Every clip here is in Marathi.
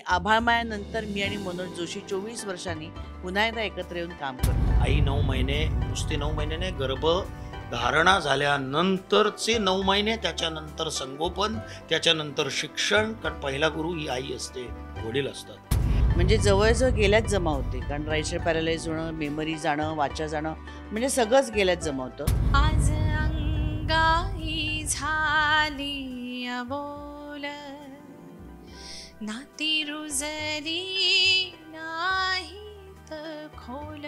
आभाळमायानंतर मी आणि मनोज जोशी 24 वर्षांनी पुन्हा एकदा एकत्र येऊन काम करतो. आई 9 महिने, नुसते 9 महिने गर्भ धारणा झाल्यानंतरचे 9 महिने, त्याच्यानंतर संगोपन, त्याच्यानंतर शिक्षण. कारण पहिला गुरु ही आई असते, वडील असतात. म्हणजे जवळजवळ गेल्याच जमा होते, कारण रायशर पॅरालाइज होणं, मेमरी जाणं, वाचा जाणं, म्हणजे सगळंच गेल्याच जमा होतं. आज अंगाई झाली अबोल, नाती रुजली नाहीत खोल,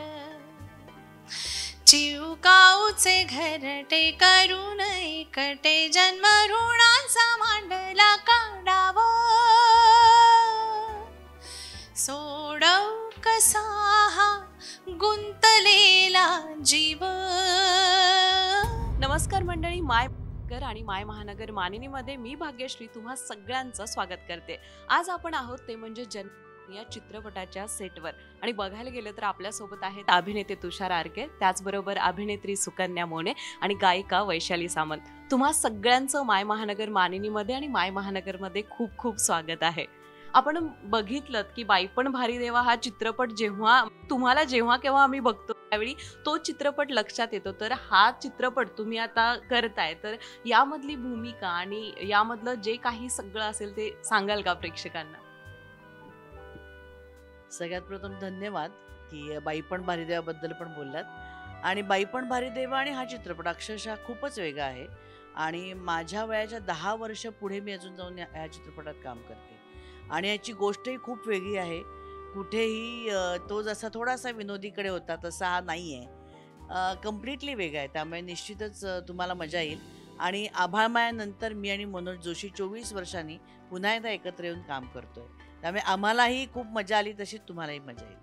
चिवकाऊचे घरटे करून एकटे जन्म ऋणाचा मांडला काढावं, सोडव कसा हा गुंतलेला जीव. नमस्कार मंडळी, माय महानगर आणि माय महानगर मानिनीमध्ये मी भाग्यश्री तुम्हा सगळ्यांचं स्वागत करते. आज आपण आहोत ते म्हणजे जन्म या चित्रपटाच्या सेटवर, आणि बघायला गेलं तर आपल्यासोबत आहेत अभिनेते तुषार आरके, त्याचबरोबर अभिनेत्री सुकन्या मोने आणि गायिका वैशाली सामंत. तुम्हा सगळ्यांचं माय महानगर मानिनीमध्ये आणि माय महानगरमध्ये खूप खूप स्वागत आहे. आपण बघितलं की बाई पण भारी देवा हा चित्रपट जेव्हा केव्हा आम्ही बघतो त्यावेळी तो चित्रपट लक्षात येतो. तर हा चित्रपट तुम्ही आता करताय, तर यामधली भूमिका आणि यामधलं जे काही सगळं असेल ते सांगाल का प्रेक्षकांना? सगळ्यात प्रथम धन्यवाद की बाई पण भारी देवाबद्दल पण बोललात. आणि बाई पण भारी देवा आणि हा चित्रपट अक्षरशः खूपच वेगळा आहे, आणि माझ्या वयाच्या 10 वर्ष पुढे मी अजून जाऊन या चित्रपटात काम करते. आणि याची गोष्टही खूप वेगळी आहे. कुठेही तो जसा थोडासा विनोदीकडे होता तसा हा नाही आहे, कम्प्लिटली वेगळा आहे. त्यामुळे निश्चितच तुम्हाला मजा येईल. आणि आभाळमायानंतर मी आणि मनोज जोशी 24 वर्षांनी पुन्हा एकदा एकत्र येऊन काम करतोय. त्यामुळे आम्हालाही खूप मजा आली, तशीच तुम्हालाही मजा येईल.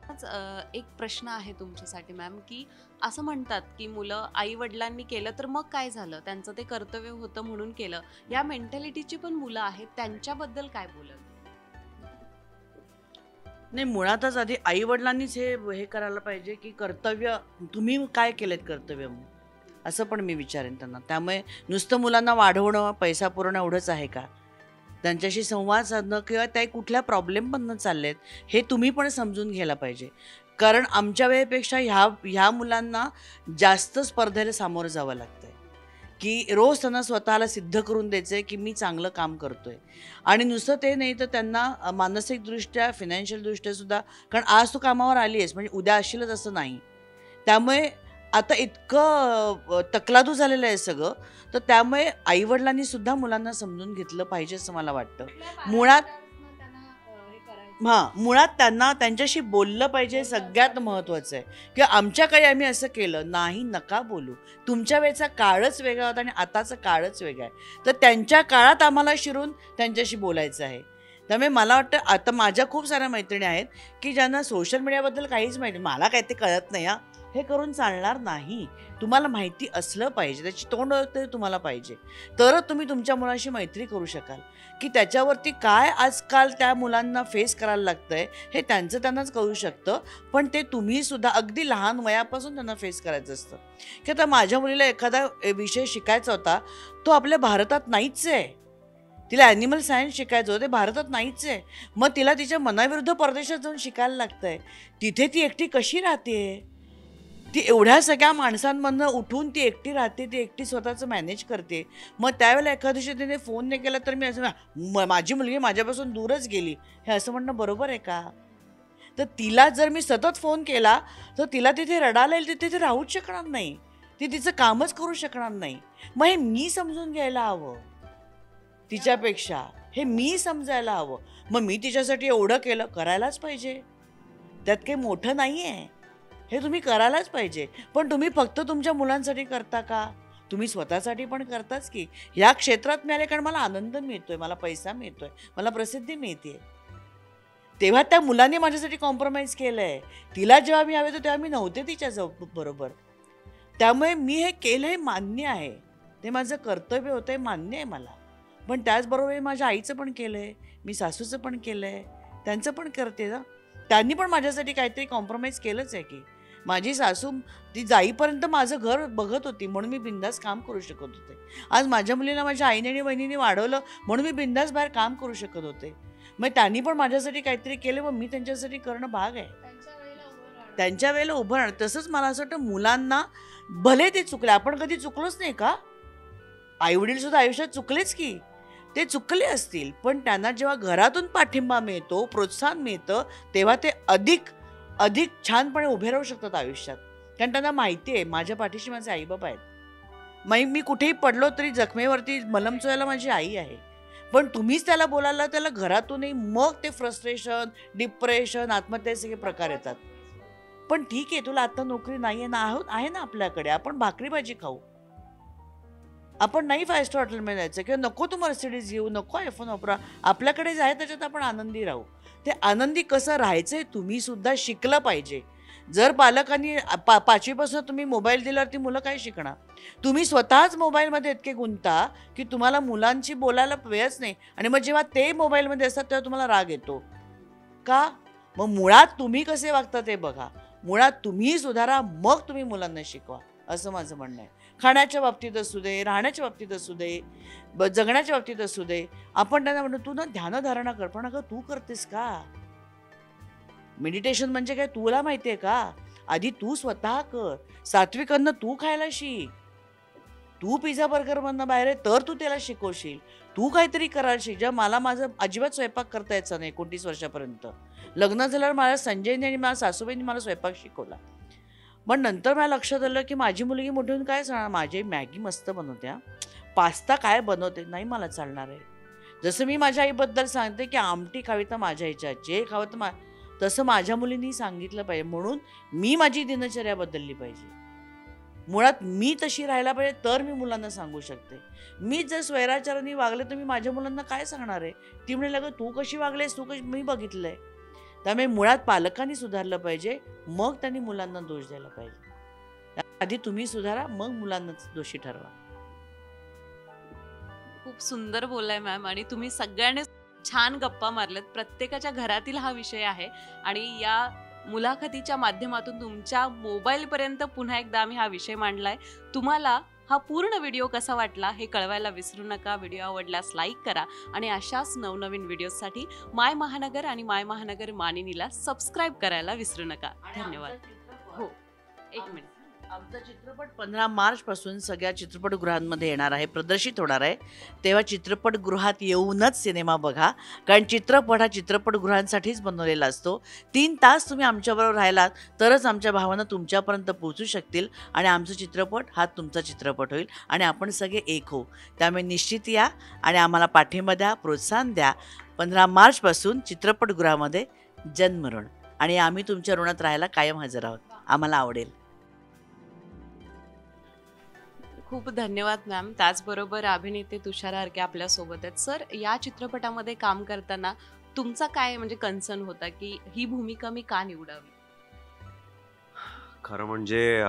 एक प्रश्न आहे तुमच्यासाठी मॅम, की असं म्हणतात की मुलं आई वडिलांनी केलं तर मग काय झालं, त्यांचं ते कर्तव्य होतं म्हणून केलं. या मेंटॅलिटीची पण मुलं आहेत, त्यांच्याबद्दल काय बोलत? नाही, मुळातच आधी आई वडिलांनीच हे करायला पाहिजे की कर्तव्य तुम्ही काय केलेत कर्तव्य म्हणून, असं पण मी विचारेन त्यांना. त्यामुळे नुसतं मुलांना वाढवणं, पैसा पुरवणं एवढंच आहे का? त्यांच्याशी संवाद साधणं किंवा त्या कुठल्या प्रॉब्लेममधनं चाललेत हे तुम्ही पण समजून घ्यायला पाहिजे. कारण आमच्या वेळेपेक्षा ह्या मुलांना जास्त स्पर्धेला सामोरं जावं लागतंय, की रोज त्यांना स्वतःला सिद्ध करून द्यायचं आहे की मी चांगलं काम करतोय. आणि नुसतं ते नाही तर त्यांना मानसिकदृष्ट्या, फायनान्शियलदृष्ट्या सुद्धा, कारण आज तू कामावर आली आहेस म्हणजे उद्या असशीलच असं नाही. त्यामुळे आता इतकं तकलादू झालेलं आहे सगळं, तर त्यामुळे आईवडिलांनी सुद्धा मुलांना समजून घेतलं पाहिजे असं मला वाटतं. मुळात त्यांना त्यांच्याशी बोललं पाहिजे, सगळ्यात महत्त्वाचं आहे. की आमच्या काळी आम्ही असं केलं नाही, नका बोलू. तुमच्या वेळेचा काळच वेगळा होता आणि आताचा काळच वेगळा आहे, तर त्यांच्या काळात आम्हाला शिरून त्यांच्याशी बोलायचं आहे. त्यामुळे मला वाटतं आता माझ्या खूप साऱ्या मैत्रिणी आहेत की ज्यांना सोशल मीडियाबद्दल काहीच माहिती, मला काय ते कळत नाही, हे करून चालणार नाही. तुम्हाला माहिती असलं पाहिजे, त्याची तोंड तरी तुम्हाला पाहिजे, तरच तुम्ही तुमच्या मुलांशी मैत्री करू शकाल. की त्याच्यावरती काय आजकाल त्या मुलांना फेस करायला लागतंय हे त्यांचं त्यांनाच कळू शकतं, पण ते तुम्ही सुद्धा अगदी लहान वयापासून त्यांना फेस करायचं असतं. की आता माझ्या मुलीला एखादा विषय शिकायचा होता, तो आपल्या भारतात नाहीच आहे. तिला ॲनिमल सायन्स शिकायचं होतं, ते भारतात नाहीच आहे. मग तिला तिच्या मनाविरुद्ध परदेशात जाऊन शिकायला लागतंय. तिथे ती एकटी कशी राहते? ती एवढ्या सगळ्या माणसांमधनं उठून ती एकटी राहते, ती एकटी स्वतःचं मॅनेज करते. मग त्यावेळेला एखाद्या दिवशी तिने फोन नाही केला तर मी असं माझी मुलगी माझ्यापासून दूरच गेली, हे असं म्हणणं बरोबर आहे का? तर तिला जर मी सतत फोन केला तर तिला तिथे रडायला येईल, तिथे ती राहूच शकणार नाही, ती तिचं कामच करू शकणार नाही. मग हे मी समजून घ्यायला हवं, तिच्यापेक्षा हे मी समजायला हवं. मग मी तिच्यासाठी एवढं केलं, करायलाच पाहिजे, त्यात काही मोठं नाही आहे, हे तुम्ही करायलाच पाहिजे. पण तुम्ही फक्त तुमच्या मुलांसाठी करता का? तुम्ही स्वतःसाठी पण करताच की. ह्या क्षेत्रात मिळाले कारण मला आनंद मिळतोय, मला पैसा मिळतोय, मला प्रसिद्धी मिळते, तेव्हा त्या मुलांनी माझ्यासाठी कॉम्प्रोमाइज केलं आहे. तिला जेव्हा मी हवे होते तेव्हा मी नव्हते तिच्या बरोबर. त्यामुळे मी हे केलं, हे मान्य आहे, ते माझं कर्तव्य होतं, हे मान्य आहे मला. पण त्याचबरोबर माझ्या आईचं पण केलं आहे, मी सासूचं पण केलं आहे, त्यांचं पण करते ना. त्यांनी पण माझ्यासाठी काहीतरी कॉम्प्रोमाइज केलंच आहे की. माझी सासू ती जाईपर्यंत माझं घर बघत होती म्हणून मी बिंदास काम करू शकत होते. आज माझ्या मुलीला माझ्या आईने आणि बहिणीने वाढवलं म्हणून मी बिंदास बाहेर काम करू शकत होते. मग त्यांनी पण माझ्यासाठी काहीतरी केलं, मग मी त्यांच्यासाठी करणं भाग आहे. त्यांच्या वेळेला उभं राहणं. तसंच मला असं वाटतं मुलांना, भले ते चुकले, आपण कधी चुकलोच नाही का? आईवडील सुद्धा आयुष्यात चुकलेच की, ते चुकले असतील, पण त्यांना जेव्हा घरातून पाठिंबा मिळतो, प्रोत्साहन मिळतं, तेव्हा ते अधिक अधिक छानपणे उभे राहू शकतात आयुष्यात. कारण त्यांना माहिती आहे माझ्या पाठीशी माझे आईबाप आहेत. मी कुठेही पडलो तरी जखमेवरती मलम चोळायला माझी आई आहे. पण तुम्हीच त्याला बोलायला, त्याला घरातूनही, मग ते फ्रस्ट्रेशन, डिप्रेशन, आत्महत्याचे सगळे प्रकार येतात. पण ठीक आहे, तुला आता नोकरी नाही आहे ना, आहे ना आपल्याकडे, आपण भाकरी भाजी खाऊ. आपण नाही 5 स्टार हॉटेलमध्ये जायचं, किंवा नको तू मर्सिडीज घेऊ, नको आयफोन वापरा, आपल्याकडे जे आहे त्याच्यात आपण आनंदी राहू. ते आनंदी कसं राहायचंय तुम्ही सुद्धा शिकलं पाहिजे. जर पालकांनी 5वीपासून तुम्ही मोबाईल दिल्यावर ती मुलं काय शिकणार? तुम्ही स्वतःच मोबाईलमध्ये इतके गुंता की तुम्हाला मुलांशी बोलायला वेळच नाही, आणि मग जेव्हा ते मोबाईलमध्ये असतात तेव्हा तुम्हाला राग येतो का? मग मुळात तुम्ही कसे वागता ते बघा, मुळात तुम्ही सुधारा, मग तुम्ही मुलांना शिकवा, असं माझं म्हणणं आहे. खाण्याच्या बाबतीत असू दे, राहण्याच्या बाबतीत असू दे, जगण्याच्या बाबतीत असू दे, आपण त्यांना म्हणतो तू ना ध्यानधारणा कर, पण अगं तू करतेस का? मेडिटेशन म्हणजे काय तुला माहितीये का? आधी तू स्वतः कर. सात्विक अन्न तू खायला शिक. तू पिझ्झा बर्गर मधनं बाहेर आहे तर तू त्याला शिकवशील. तू काहीतरी करायला शिक. जेव्हा मला माझं अजिबात स्वयंपाक करता यायचा नाही 29 वर्षापर्यंत, लग्न झाल्यावर माझ्या संजयने आणि माझ्या सासूबाईंनी मला स्वयंपाक शिकवला. पण नंतर मला लक्षात आलं की माझी मुलगी मोठी होऊन काय सांगणार, माझी मॅगी मस्त बनवते, पास्ता काय बनवते, नाही मला चालणार आहे. जसं मी माझ्या आईबद्दल सांगते की आमटी खावी तर माझ्या आईच्या, जे खावं तर तसं माझ्या मुलींनी सांगितलं पाहिजे. म्हणून मी माझी दिनचर्या बदलली पाहिजे. मुळात मी तशी राहायला पाहिजे, तर मी मुलांना सांगू शकते. मी जर स्वैराचाराने वागले तर मी माझ्या मुलांना काय सांगणार आहे? ती म्हणे लागं तू कशी वागलेस, तू कशी, मी बघितलंय. त्यामुळे मुळात पालकांनी सुधारलं पाहिजे, मग त्यांनी मुलांना दोष द्यायला पाहिजे. आधी तुम्ही सुधारा, मग मुलांनाच दोषी ठरवा. खूप सुंदर बोललाय मॅम, आणि तुम्ही सगळ्यांनी छान गप्पा मारल्यात. प्रत्येकाच्या घरातील हा विषय आहे, आणि या मुलाखतीच्या माध्यमातून तुमच्या मोबाईलपर्यंत पुन्हा एकदा आम्ही हा विषय मांडलाय. तुम्हाला हा पूर्ण व्हिडिओ कसा वाटला हे कळवायला विसरू नका. व्हिडिओ आवडल्यास लाईक करा, आणि अशाच नवनवीन व्हिडिओसाठी माय महानगर आणि माय महानगर मानिनीला सबस्क्राईब करायला विसरू नका. धन्यवाद. हो, एक मिनिट. आमचा चित्रपट 15 मार्च पासून सगळ्या चित्रपटगृहांमध्ये येणार आहे, प्रदर्शित होणार आहे. तेव्हा चित्रपटगृहात येऊनच सिनेमा बघा, कारण चित्रपट हा चित्रपटगृहांसाठीच बनवलेला असतो. 3 तास तुम्ही आमच्याबरोबर राहिलात तरच आमच्या भावना तुमच्यापर्यंत पोहोचू शकतील, आणि आमचा चित्रपट हा तुमचा चित्रपट होईल, आणि आपण सगळे एक होऊ. त्यामुळे निश्चित या आणि आम्हाला पाठिंबा द्या, प्रोत्साहन द्या. 15 मार्चपासून चित्रपटगृहामध्ये जन्मऋण, आणि आम्ही तुमच्या ऋणात राहायला कायम हजर आहोत. आम्हाला आवडेल. खूप धन्यवाद मॅम. त्याचबरोबर अभिनेते तुषार हरके आपल्यासोबत आहेत. सर, या चित्रपटामध्ये काम करताना तुमचा काय म्हणजे कन्सर्न होता की ही भूमिका मी का निवडावी? खरं म्हणजे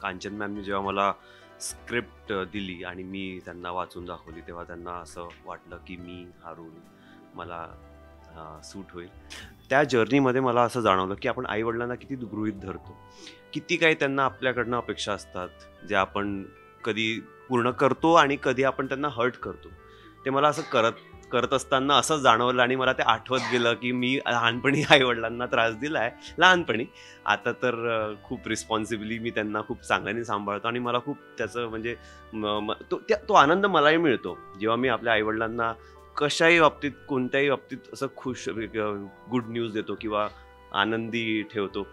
कांचन मॅमनी जेव्हा मला स्क्रिप्ट दिली आणि मी त्यांना वाचून दाखवली, तेव्हा त्यांना असं वाटलं की मी हा रोल मला सूट होईल. त्या जर्नीमध्ये मला असं जाणवलं की आपण आईवडिलांना किती गृहीत धरतो, किती काही त्यांना आपल्याकडनं अपेक्षा असतात जे आपण कधी पूर्ण करतो आणि कधी आपण त्यांना हर्ट करतो. ते मला असं करत असताना असं जाणवलं, आणि मला ते आठवत गेलं की मी लहानपणी आईवडिलांना त्रास दिला आहे, लहानपणी. आता तर खूप रिस्पॉन्सिबली मी त्यांना खूप चांगल्याने सांभाळतो, आणि मला खूप त्याचं म्हणजे तो आनंद मलाही मिळतो जेव्हा मी आपल्या आईवडिलांना कशाही बाबतीत, कोणत्याही बाबतीत असं खुश, गुड न्यूज देतो किंवा आनंदी ठेवतो,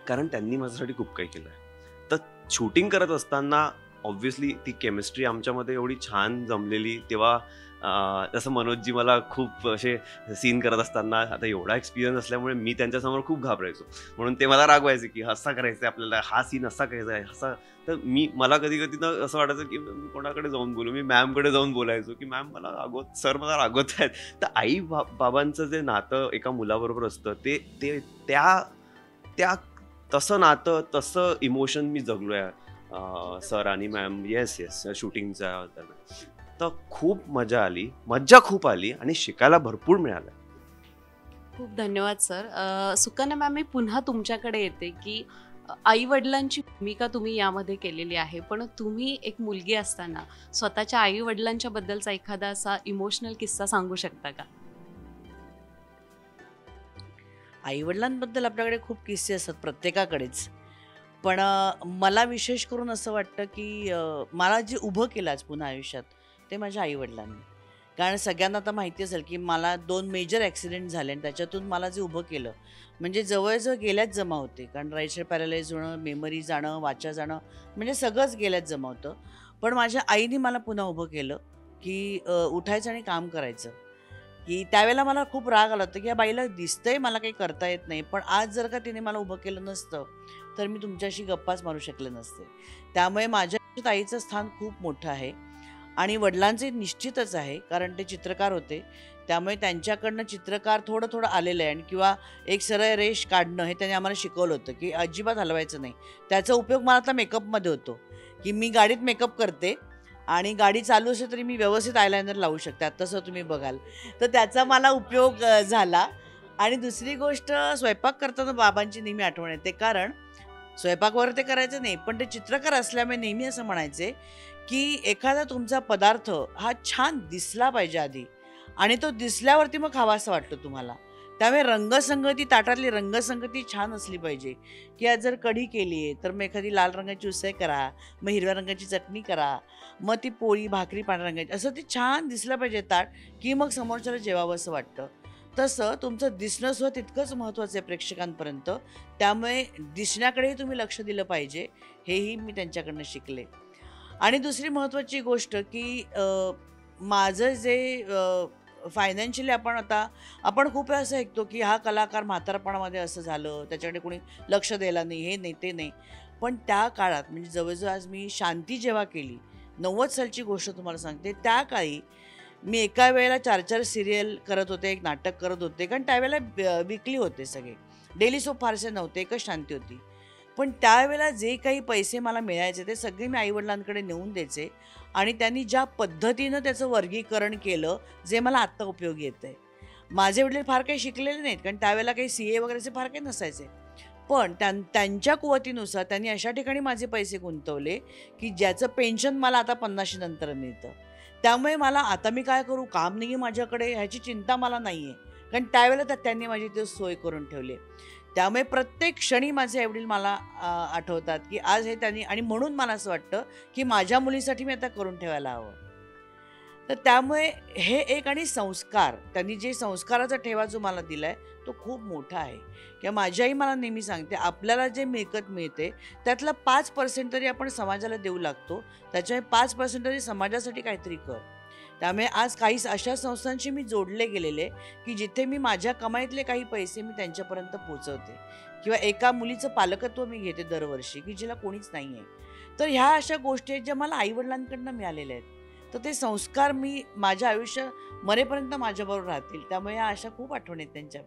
कारण त्यांनी माझ्यासाठी खूप काही केलं आहे. तर शूटिंग करत असताना ऑब्व्हियसली ती केमिस्ट्री आमच्यामध्ये एवढी छान जमलेली. तेव्हा जसं मनोजजी मला खूप असे सीन करत असताना, आता एवढा एक्सपिरियन्स असल्यामुळे मी त्यांच्यासमोर खूप घाबरायचो, म्हणून ते मला रागवायचे की असा करायचं आहे आपल्याला, हा सीन असा करायचा आहे, असा. तर मला कधी कधी ना असं वाटायचं की मी कोणाकडे जाऊन बोलू, मी मॅमकडे जाऊन बोलायचो की मॅम मला रागवत, सर मला रागवत आहेत. तर आई बाबांचं जे नातं एका मुलाबरोबर असतं ते त्या तसं नातं, तसं इमोशन मी जगलो आहे सर आणि मॅम. येस शूटिंगच्या दरम्यान. तर खूप मजा खूप आली, आणि शिकायला भरपूर मिळालं. खूप धन्यवाद सर. सुकन्या मॅम, मी पुन्हा तुमच्याकडे येते की आई वडिलांची भूमिका तुम्ही यामध्ये केलेली आहे, पण तुम्ही एक मुलगी असताना स्वतःच्या आई वडिलांच्या बद्दलचा एखादा असा इमोशनल किस्सा सांगू शकता का? आईवडिलांबद्दल आपल्याकडे खूप किस्से असतात प्रत्येकाकडेच. पण मला विशेष करून असं वाटतं, की मला जे उभं केलं आज पुन्हा आयुष्यात, ते माझ्या आईवडिलांनी. कारण सगळ्यांना आता माहिती असेल, की मला 2 मेजर ॲक्सिडेंट झाले आणि त्याच्यातून मला जे उभं केलं, म्हणजे जवळ-जवळ गेल्याच जमा होते. कारण राईट साईड पॅरालाईज होणं, मेमरी जाणं, वाचा जाणं, म्हणजे सगळंच गेल्याच जमा होतं. पण माझ्या आईने मला पुन्हा उभं केलं, की उठायचं आणि काम करायचं. की त्यावेळेला मला खूप राग आला होता, की या बाईला दिसतंय मला काही करता येत नाही, पण आज जर का तिने मला उभं केलं नसतं, तर मी तुमच्याशी गप्पाच मारू शकले नसते. त्यामुळे माझ्या आयुष्यात आईचं स्थान खूप मोठं आहे आणि वडिलांचे निश्चितच आहे, कारण ते चित्रकार होते. त्यामुळे त्यांच्याकडनं चित्रकार थोडं-थोडं आलेलं आहे आणि किंवा एक सरळ रेष काढणं हे त्यांनी आम्हाला शिकवलं होतं, की अजिबात हलवायचं नाही. त्याचा उपयोग मला आता मेकअपमध्ये होतो, की मी गाडीत मेकअप करते आणि गाडी चालू असेल तरी मी व्यवस्थित आयलाइनर लावू शकते. तसं तुम्ही बघाल. तर त्याचा मला उपयोग झाला. आणि दुसरी गोष्ट स्वयंपाक करताना बाबांची नेहमी आठवण येते. कारण स्वयंपाक वगैरे ते करायचे नाही, पण ते चित्रकार असल्यामुळे नेहमी असं म्हणायचे, की एखादा तुमचा पदार्थ हा छान दिसला पाहिजे आधी आणि तो दिसल्यावरती मग खावासा वाटतो तुम्हाला. त्यामुळे रंगसंगती, ताटातली रंगसंगती छान असली पाहिजे, की आज जर कढी केली आहे, तर मग एखादी लाल रंगाची उसळ करा, मग हिरव्या रंगाची चटणी करा, मग ती पोळी, भाकरी पांढऱ्या रंगाची, असं ते छान दिसलं पाहिजे ताट, की मग समोरच्याला जेवावंसं वाटतं. तसं तुमचं दिसणं सुद्धा तितकंच महत्त्वाचं आहे प्रेक्षकांपर्यंत. त्यामुळे दिसण्याकडेही तुम्ही लक्ष दिलं पाहिजे, हेही मी त्यांच्याकडनं शिकले. आणि दुसरी महत्त्वाची गोष्ट, की माझं जे फायनान्शियली आपण खूप वेळा असं ऐकतो, की हा कलाकार म्हातारपणामध्ये असं झालं, त्याच्याकडे कोणी लक्ष द्यायला नाही, हे नाही, ते नाही. पण त्या काळात म्हणजे जवळजवळ आज मी शांती जेव्हा केली, 90 सालची गोष्ट तुम्हाला सांगते, त्या काळी मी एका वेळेला 4-4 सिरियल करत होते, एक नाटक करत होते. कारण त्यावेळेला विकली होते सगळे. डेली सोप फारसे नव्हते, एकच शांती होती. पण त्यावेळेला जे काही पैसे मला मिळायचे ते सगळे मी आईवडिलांकडे नेऊन द्यायचे आणि त्यांनी ज्या पद्धतीनं त्याचं वर्गीकरण केलं, जे मला आत्ता उपयोगी येतंय. माझे वडील फार काही शिकलेले नाहीत, कारण त्यावेळेला काही CA वगैरेचे फार काही नसायचे. पण त्यांच्या कुवतीनुसार त्यांनी अशा ठिकाणी माझे पैसे गुंतवले, की ज्याचं पेन्शन मला आता 50शी नंतर मिळतं. त्यामुळे मला आता मी काय करू, काम नाही आहे माझ्याकडे ह्याची चिंता मला नाही आहे. कारण त्यावेळेला त्यांनी माझी ती सोय करून ठेवली. त्यामुळे प्रत्येक क्षणी माझे आई-वडील मला आठवतात, की आज हे त्यांनी, आणि म्हणून मला असं वाटतं, की माझ्या मुलीसाठी मी आता करून ठेवायला हवं. तर त्यामुळे हे एक, आणि संस्कार, त्यांनी जे संस्काराचा ठेवा जो मला दिलाय तो खूप मोठा आहे. किंवा माझी आई मला नेहमी सांगते, आपल्याला जे मिळकत मिळते त्यातला 5% तरी आपण समाजाला देऊ लागतो, त्याच्यामुळे 5% तरी समाजासाठी काहीतरी कर. त्यामुळे आज काही अशा संस्थांशी मी जोडले गेलेले, की जिथे मी माझ्या कमाईतले काही पैसे मी त्यांच्यापर्यंत पोहोचवते. किंवा एका मुलीचं पालकत्व मी घेते दरवर्षी, की जिला कोणीच नाही आहे. तर ह्या अशा गोष्टी आहेत ज्या मला आईवडिलांकडनं मिळालेल्या आहेत. तर ते संस्कार मी माझ्या आयुष्य मरेपर्यंत माझ्याबरोबर राहतील. त्यामुळे ह्या अशा खूप आठवणी आहेत त्यांच्या.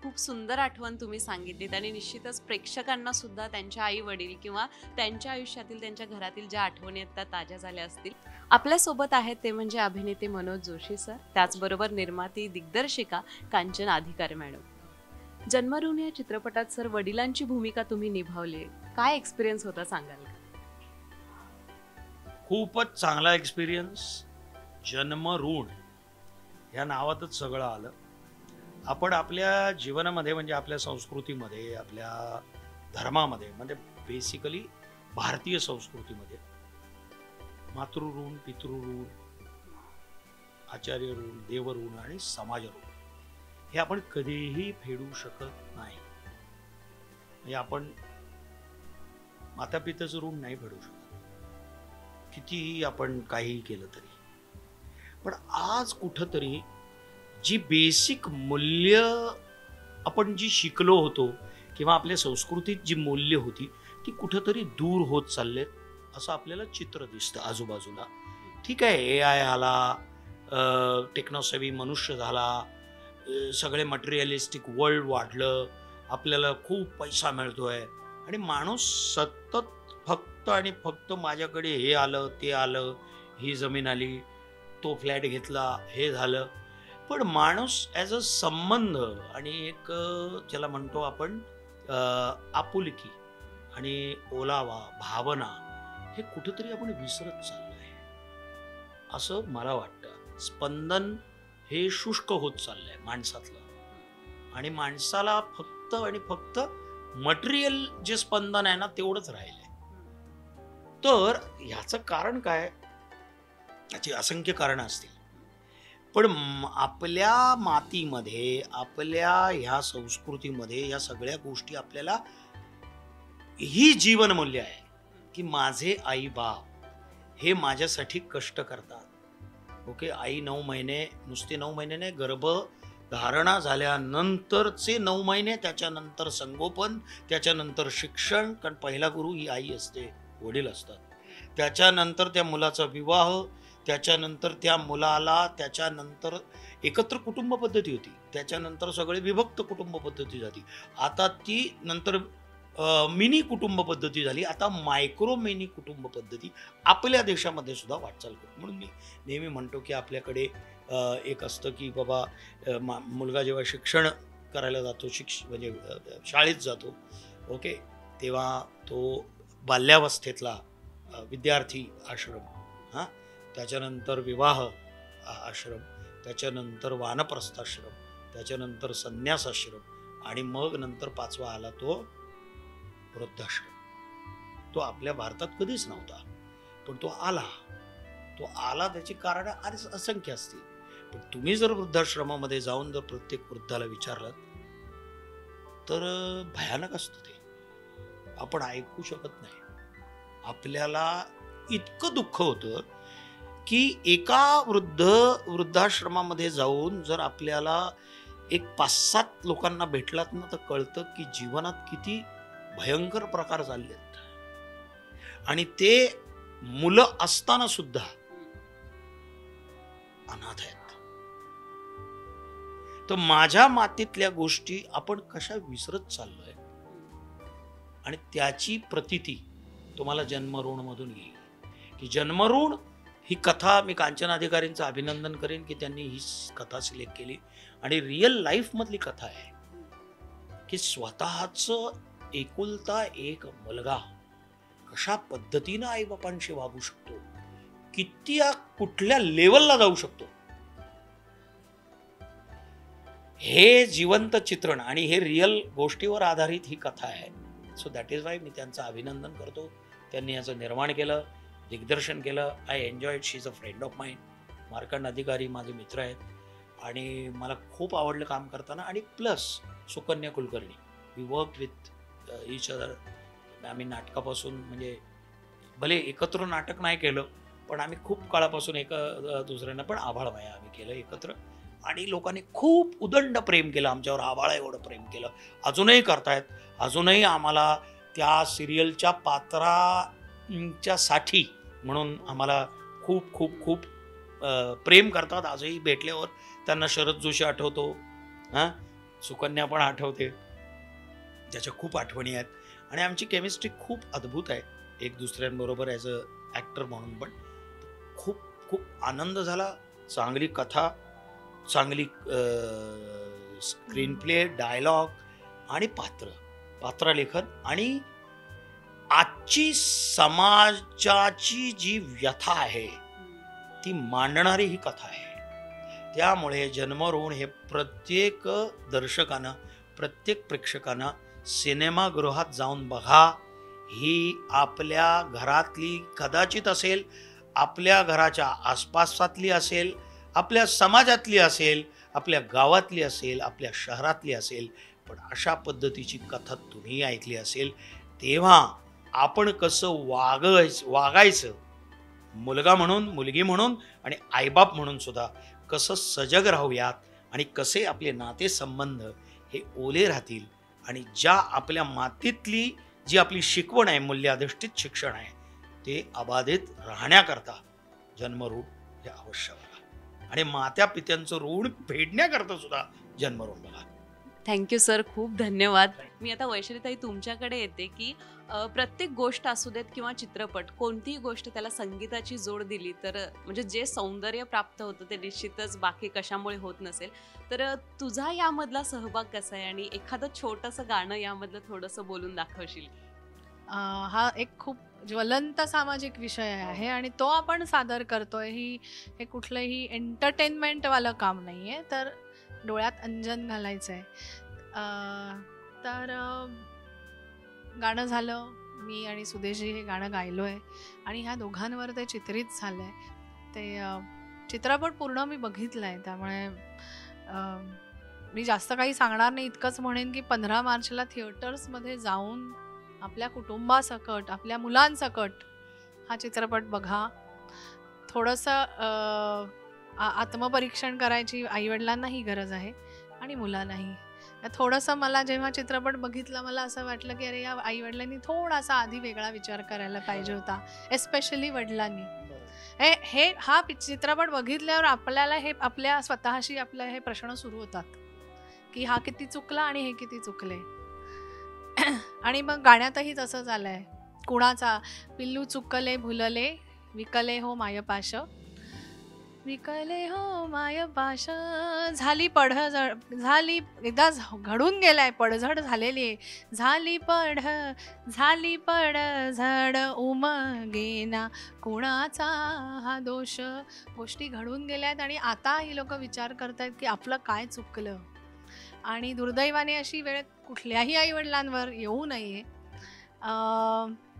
खूप सुंदर आठवण तुम्ही सांगितलीत आणि निश्चितच प्रेक्षकांना सुद्धा त्यांच्या आई वडील किंवा त्यांच्या आयुष्यातील, त्यांच्या घरातील ज्या आठवणी आहेत त्या ताज्या झाल्या असतील. आपल्यासोबत आहेत ते म्हणजे अभिनेते मनोज जोशी सर, त्याचबरोबर निर्माती दिग्दर्शिका कांचन अधिकारी मॅडम. जन्मऋण या चित्रपटात सर वडिलांची भूमिका तुम्ही निभावली, काय एक्सपिरियन्स होता सांगाल का? खूपच चांगला एक्सपिरियन्स. जन्मऋण ह्या नावातच सगळं आलं. आपण आपल्या जीवनामध्ये, म्हणजे आपल्या संस्कृतीमध्ये, आपल्या धर्मामध्ये, म्हणजे बेसिकली भारतीय संस्कृतीमध्ये मातृऋण, पितृऋण, आचार्य ऋण, देवऋण आणि समाज ऋण हे आपण कधीही फेडू शकत नाही. म्हणजे आपण मातापित्याचं ऋण नाही फेडू शकत, कितीही आपण काही केलं तरी. पण आज कुठंतरी जी बेसिक मूल्य आपण जी शिकलो होतो किंवा आपल्या संस्कृतीत जी मूल्य होती ती कुठंतरी दूर होत चाललेत असं आपल्याला चित्र दिसतं आजूबाजूला. ठीक आहे, AI आला, टेक्नॉसॅव्ही मनुष्य झाला, सगळे मटेरियलिस्टिक वर्ल्ड वाढलं, आपल्याला खूप पैसा मिळतोय आणि माणूस सतत फक्त आणि फक्त माझ्याकडे हे आलं, ते आलं, ही जमीन आली, तो फ्लॅट घेतला, हे झालं. पण माणूस ॲज अ संबंध आणि एक ज्याला म्हणतो आपण आपुलकी आणि ओलावा, भावना, हे कुठंतरी आपण विसरत चाललो आहे असं मला वाटतं. स्पंदन हे शुष्क होत चाललंय माणसातलं. आणि माणसाला फक्त आणि फक्त मटेरियल जे स्पंदन आहे ना तेवढंच राहिलंय. तर ह्याचं कारण काय? याची असंख्य कारणं असतील, पण आपल्या मातीमध्ये, आपल्या ह्या संस्कृतीमध्ये या सगळ्या गोष्टी आपल्याला ही जीवनमूल्य आहे की माझे आई बाप हे माझ्यासाठी कष्ट करतात. ओके, आई 9 महिने, नुसते 9 महिने नाही, गर्भ धारणा झाल्यानंतरचे 9 महिने, त्याच्यानंतर संगोपन, त्याच्यानंतर शिक्षण, कारण पहिला गुरु ही आई असते, वडील असतात. त्याच्यानंतर त्या मुलाचा विवाह, त्याच्यानंतर त्या मुलाला, त्याच्यानंतर एकत्र कुटुंब पद्धती होती, त्याच्यानंतर सगळे विभक्त कुटुंब पद्धती झाली, आता ती नंतर मिनी कुटुंब पद्धती झाली, आता मायक्रो मिनी कुटुंब पद्धती आपल्या देशामध्ये सुद्धा वाटचाल करतो. म्हणून मी नेहमी म्हणतो की आपल्याकडे एक असतं की बाबा मुलगा जेव्हा शिक्षण करायला जातो, म्हणजे शाळेत जातो, ओके, तेव्हा तो बाल्यावस्थेतला विद्यार्थी आश्रम, हां, त्याच्यानंतर विवाह आश्रम, त्याच्यानंतर वानप्रस्थाश्रम, त्याच्यानंतर संन्यासाश्रम, आणि मग नंतर 5वा आला तो वृद्धाश्रम. तो आपल्या भारतात कधीच नव्हता, पण तो आला त्याची कारण असंख्य असतील. पण तुम्ही जर वृद्धाश्रमामध्ये जाऊन जर प्रत्येक वृद्धाला विचारलं तर भयानक असतं ते, आपण ऐकू शकत नाही. आपल्याला इतकं दुःख होतं की एका वृद्धाश्रमामध्ये जाऊन जर आपल्याला एक 5-7 लोकांना भेटलात ना तर कळतं की जीवनात किती भयंकर प्रकार चालले आहेत, आणि ते मुलं असताना सुद्धा अनाथ आहेत. तर माझ्या मातीतल्या गोष्टी आपण कशा विसरत चाललोय, आणि त्याची प्रतीती तुम्हाला जन्मऋण मधून येईल. की जन्मऋण ही कथा, मी कांचन अधिकारींचं अभिनंदन करेन की त्यांनी ही कथा सिलेक्ट केली, आणि रिअल लाईफ मधली कथा आहे की स्वतःच एकुलता एक मुलगा कशा पद्धतीनं आईबापांशी वागू शकतो, किती कुठल्या लेवलला जाऊ शकतो, हे जिवंत चित्रण, आणि हे रिअल गोष्टीवर आधारित ही कथा आहे. सो दॅट इज वाय मी त्यांचं अभिनंदन करतो. त्यांनी याचं निर्माण केलं, दिग्दर्शन केलं. I enjoyed. She is a friend of mind. Markand अधिकारी माझे मित्र आहेत, आणि मला खूप आवडलं काम करताना. आणि plus Sukanya Kulkarni, we work with each other. आम्ही नाटकापासून, म्हणजे भले एकत्र नाटक नाही केलं, पण आम्ही खूप काळापासून दुसऱ्यांना पण आभाळ माया आम्ही केलं एकत्र, आणि लोकांनी खूप उदंड प्रेम केलं आमच्यावर. आभाळा एवढं प्रेम केलं, अजूनही करतायत. अजूनही आम्हाला त्या सिरियलच्या पात्रांच्या साठी म्हणून आम्हाला खूप खूप खूप प्रेम करतात. आजही भेटल्यावर त्यांना शरद जोशी आठवतो, हां, सुकन्या पण आठवते, त्याच्या खूप आठवणी आहेत, आणि आमची केमिस्ट्री खूप अद्भुत आहे एक दुसऱ्यांबरोबर ॲज अ ॲक्टर म्हणून. पण खूप खूप आनंद झाला. चांगली कथा, चांगली स्क्रीन प्ले, डायलॉग, आणि पात्रलेखन, आणि आजची समाजाची जी व्यथा आहे ती मांडणारी ही कथा आहे. त्यामुळे जन्मऋण हे प्रत्येक दर्शकानं, प्रत्येक प्रेक्षकानं सिनेमागृहात जाऊन बघा. ही आपल्या घरातली कदाचित असेल, आपल्या घराच्या आसपासातली असेल, आपल्या समाजातली असेल, आपल्या गावातली असेल, आपल्या शहरातली असेल, पण अशा पद्धतीची कथा तुम्ही ऐकली असेल. तेव्हा आपण कसं वागायचं, मुलगा म्हणून, मुलगी म्हणून, आणि आईबाप म्हणून सुद्धा कसं सजग राहूयात, आणि कसे आपले नातेसंबंध हे ओले राहतील, आणि ज्या आपल्या मातीतली जी आपली शिकवण आहे, मूल्याधिष्ठित शिक्षण आहे, ते अबाधित राहण्याकरता जन्मऋण हे आवश्यक आहे. आणि मात्या पित्यांचं ऋण फेडण्याकरता सुद्धा जन्मऋण बघा. थँक्यू सर, खूप धन्यवाद. मी आता वैशालीताई तुमच्याकडे येते की प्रत्येक गोष्ट असू देत किंवा चित्रपट, कोणतीही गोष्ट त्याला संगीताची जोड दिली तर म्हणजे जे सौंदर्य प्राप्त होतं ते निश्चितच बाकी कशामुळे होत नसेल. तर तुझा यामधला सहभाग कसा आहे, आणि एखादं छोटंसं गाणं यामधलं थोडंसं बोलून दाखवशील? हा एक खूप ज्वलंत सामाजिक विषय आहे आणि तो आपण सादर करतोय. हे कुठलंही एंटरटेनमेंटवालं काम नाही आहे, तर डोळ्यात अंजन घालायचं आहे. तर गाणं झालं, मी आणि सुदेशजी हे गाणं गायलो आहे आणि ह्या दोघांवर ते चित्रित झालं आहे. ते चित्रपट पूर्ण मी बघितला आहे, त्यामुळे मी जास्त काही सांगणार नाही. इतकंच म्हणेन की 15 मार्चला थिएटर्समध्ये जाऊन आपल्या कुटुंबासकट, आपल्या मुलांसकट हा चित्रपट बघा. थोडंसं आत्मपरीक्षण करायची आईवडिलांनाही गरज आहे आणि मुलांनाही. थोडंसं मला जेव्हा चित्रपट बघितला, मला असं वाटलं की अरे या आईवडिलांनी थोडासा आधी वेगळा विचार करायला पाहिजे होता, एस्पेशली वडिलांनी. हा चित्रपट बघितल्यावर आपल्याला हे आपल्या स्वतःशी आपले हे प्रश्न सुरू होतात की हा किती चुकला आणि हे किती चुकले. आणि मग गाण्यातही तसं झालंय. कुणाचा पिल्लू चुकले भुलले, विकले हो मायपाश, विकले हो मायपाश, झाली पडझड, झाली एकदा घडून गेलाय, पडझड झालेली आहे, झाली पडझड उमगेना कुणाचा हा दोष. गोष्टी घडून गेल्यात आणि आता ही लोक विचार करतायत की आपलं काय चुकलं. आणि दुर्दैवाने अशी वेळ कुठल्याही आईवडिलांवर येऊ नये,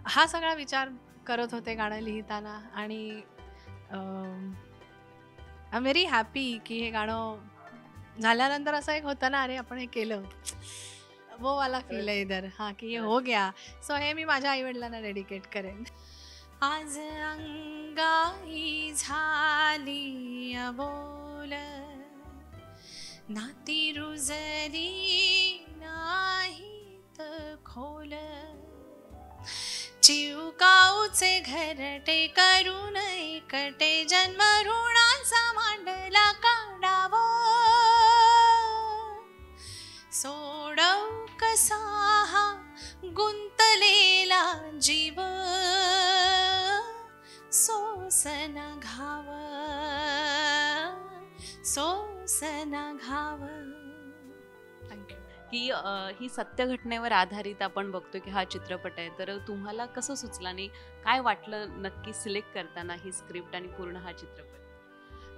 हा सगळा विचार करत होते गाणं लिहिताना. आणि आय एम व्हेरी हॅपी की हे गाणं झाल्यानंतर असं एक होतं ना, अरे आपण हे केलं, वो वाला फील आहे इधर, हा की हे हो गया. सो हे मी माझ्या आईवडिलांना डेडिकेट करेन. आज अंगाई झाली अबोल, नाती रुजली नाहीत खोल, चिवकाऊचे घरटे करून एकटे जन्म ऋणाचा मांडला काढावो, सोडव कसा हा गुंतलेला जीव, सोसना घाव, सोसना घाव. थँक्यू. की ही सत्य घटनेवर आधारित आपण बघतो की हा चित्रपट आहे, तर तुम्हाला कसं सुचला आणि काय वाटलं नक्की सिलेक्ट करताना ही स्क्रिप्ट आणि पूर्ण हा चित्रपट?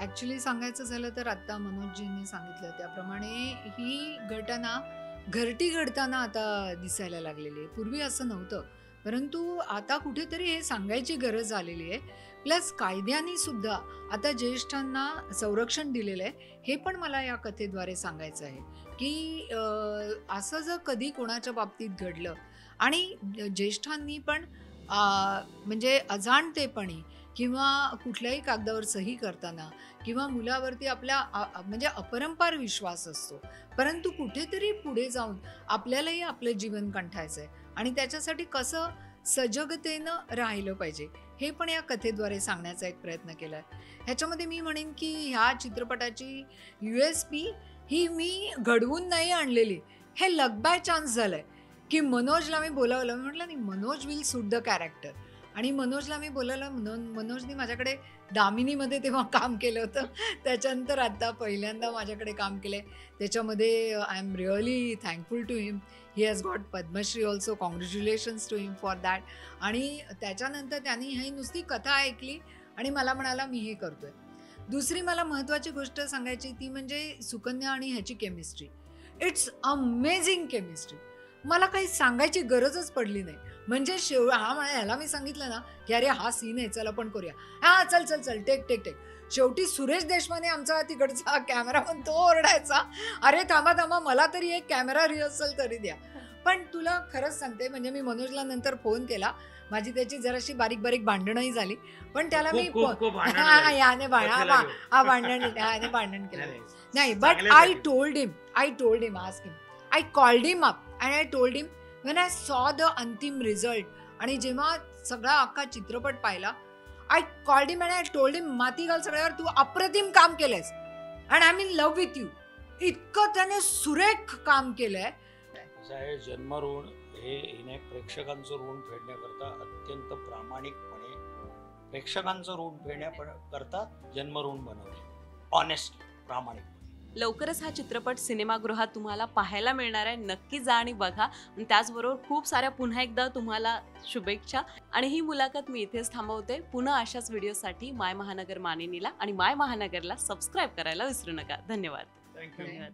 ॲक्च्युली सांगायचं झालं तर आत्ता मनोजजींनी सांगितलं त्याप्रमाणे ही घटना घरटी घडताना आता दिसायला लागलेली आहे. पूर्वी असं नव्हतं, परंतु आता कुठेतरी हे सांगायची गरज आलेली आहे. प्लस कायद्याने सुद्धा आता ज्येष्ठांना संरक्षण दिलेलं आहे, हे पण मला या कथेद्वारे सांगायचं आहे की असं जर कधी कोणाच्या बाबतीत घडलं आणि ज्येष्ठांनी पण म्हणजे अजाणतेपणी किंवा कुठल्याही कागदावर सही करताना किंवा मुलावरती आपल्या म्हणजे अपरंपार विश्वास असतो, परंतु कुठेतरी पुढे जाऊन आपल्यालाही आपलं जीवन कंठायचं आहे आणि त्याच्यासाठी कसं सजगतेनं राहिलं पाहिजे हे पण या कथेद्वारे सांगण्याचा एक प्रयत्न केला आहे. ह्याच्यामध्ये मी म्हणेन की ह्या चित्रपटाची USP ही मी घडवून नाही आणलेली, हे लक बाय चान्स झालंय की मनोजला मी बोलावलं. मी म्हटलं नाही, Manoj will suit the character. आणि मनोजला मी बोलावलं. मनोजनी माझ्याकडे दामिनीमध्ये तेव्हा काम केलं होतं, त्याच्यानंतर आता पहिल्यांदा माझ्याकडे काम केलं आहे. त्याच्यामध्ये I am really thankful to him. He has got Padmashri also. Congratulations to him for that. आणि त्याच्यानंतर त्यांनी ही नुसती कथा ऐकली आणि मला म्हणाला मी हे करतोय. दुसरी मला महत्त्वाची गोष्ट सांगायची ती म्हणजे सुकन्या आणि ह्याची केमिस्ट्री. It's amazing chemistry. मला काही सांगायची गरजच पडली नाही. म्हणजे ह्याला मी सांगितलं ना की अरे हा सीन आहे, चल आपण करूया, हा चल चल चल टेक टेक टेक. शेवटी सुरेश देशमाने आमचा तिकडचा कॅमेरामन तो ओरडायचा, अरे थांबा थांबा मला तरी एक कॅमेरा रिहर्सल तरी द्या. पण तुला खरंच सांगते, म्हणजे मी मनोजला नंतर फोन केला, माझी त्याची जराशी बारीक बारीक भांडणही झाली, पण त्याला मी याने भांडण केलं नाही. But I told him ask him, I called him up and I told him when I saw the अंतिम रिझल्ट. आणि जेव्हा सगळा अख्खा चित्रपट पाहिला, I called him and I told him, माती घाल सगळ्यावर, तू अप्रतिम काम केलंयस and I am in love with you. इतकं त्याने सुरेख काम केलंय. जन्मऋण हे हिने प्रेक्षकांचं ऋण फेडण्याकरता अत्यंत प्रामाणिकपणे प्रेक्षकांचं ऋण फेडण्याकरता जन्मऋण बनवले, ऑनेस्ट प्रामाणिकपणे. लवकरच हा चित्रपट सिनेमागृहात तुम्हाला पाहायला मिळणार आहे. नक्की जा आणि बघा. आणि त्याचबरोबर खूप साऱ्या पुन्हा एकदा तुम्हाला शुभेच्छा. आणि ही मुलाखत मी इथेच थांबवते. पुन्हा अशाच व्हिडिओसाठी माय महानगर मानिनीला आणि माय महानगरला सबस्क्राईब करायला विसरू नका. धन्यवाद. थँक्यू. धन्यवाद.